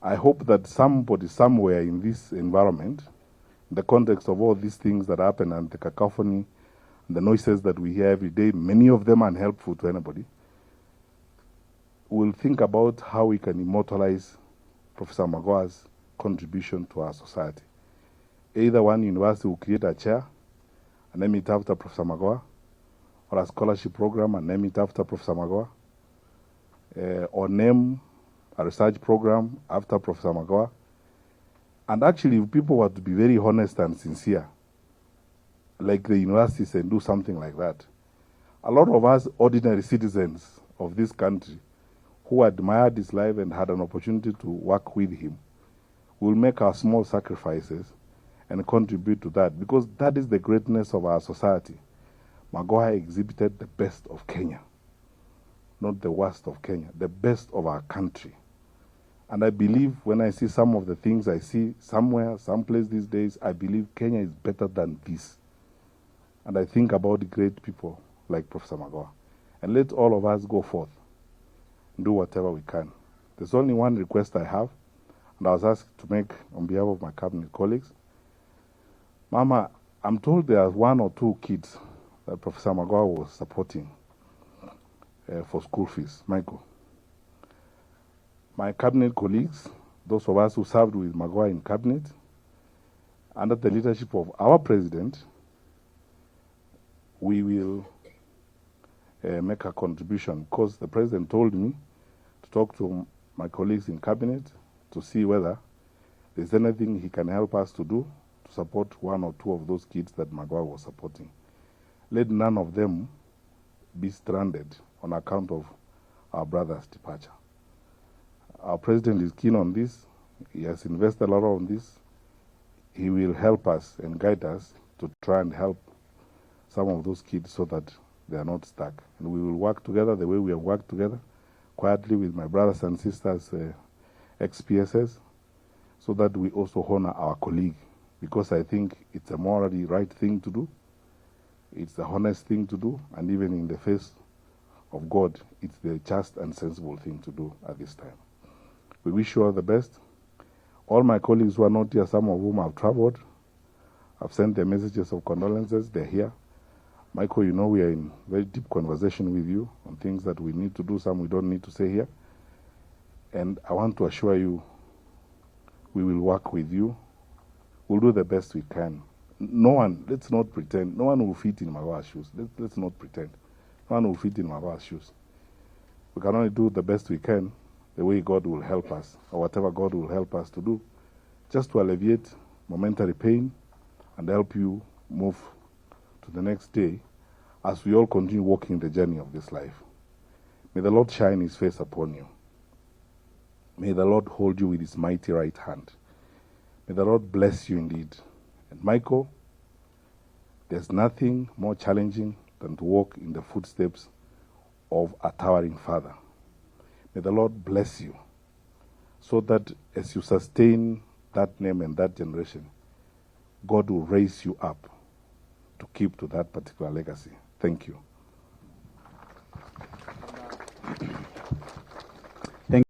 I hope that somebody somewhere in this environment, in the context of all these things that happen and the cacophony and the noises that we hear every day, many of them unhelpful to anybody, will think about how we can immortalize Professor Magoha's contribution to our society. Either one university will create a chair and name it after Professor Magoha, or a scholarship program and name it after Professor Magoha, or name a research program after Professor Magoha. And actually, if people were to be very honest and sincere, like the universities, and do something like that, a lot of us ordinary citizens of this country who admired his life and had an opportunity to work with him will make our small sacrifices and contribute to that, because that is the greatness of our society. Magoha exhibited the best of Kenya, not the worst of Kenya, the best of our country. And I believe when I see some of the things I see somewhere, someplace these days, I believe Kenya is better than this. And I think about the great people like Professor Magoha. And let all of us go forth and do whatever we can. There's only one request I have, and I was asked to make on behalf of my cabinet colleagues. Mama, I'm told there are 1 or 2 kids that Professor Magoha was supporting for school fees. Michael, my cabinet colleagues, those of us who served with Magoha in cabinet, under the leadership of our president, we will make a contribution, because the president told me to talk to my colleagues in cabinet to see whether there's anything he can help us to do to support 1 or 2 of those kids that Magoha was supporting. Let none of them be stranded on account of our brother's departure. Our president is keen on this. He has invested a lot on this. He will help us and guide us to try and help some of those kids so that they are not stuck. And we will work together the way we have worked together, quietly with my brothers and sisters, ex-PSS, so that we also honor our colleague, because I think it's a morally right thing to do. It's the honest thing to do, and even in the face of God, it's the just and sensible thing to do at this time. We wish you all the best. All my colleagues who are not here, some of whom have traveled, have sent their messages of condolences. They're here. Michael, you know we are in very deep conversation with you on things that we need to do, some we don't need to say here. And I want to assure you, we will work with you. We'll do the best we can. No one, let's not pretend, no one will fit in Magoha's shoes. Let's not pretend. No one will fit in Magoha's shoes. We can only do the best we can, the way God will help us, or whatever God will help us to do, just to alleviate momentary pain and help you move to the next day as we all continue walking the journey of this life. May the Lord shine his face upon you. May the Lord hold you with his mighty right hand. May the Lord bless you indeed. And Michael, there's nothing more challenging than to walk in the footsteps of a towering father. May the Lord bless you, so that as you sustain that name and that generation, God will raise you up to keep to that particular legacy. Thank you.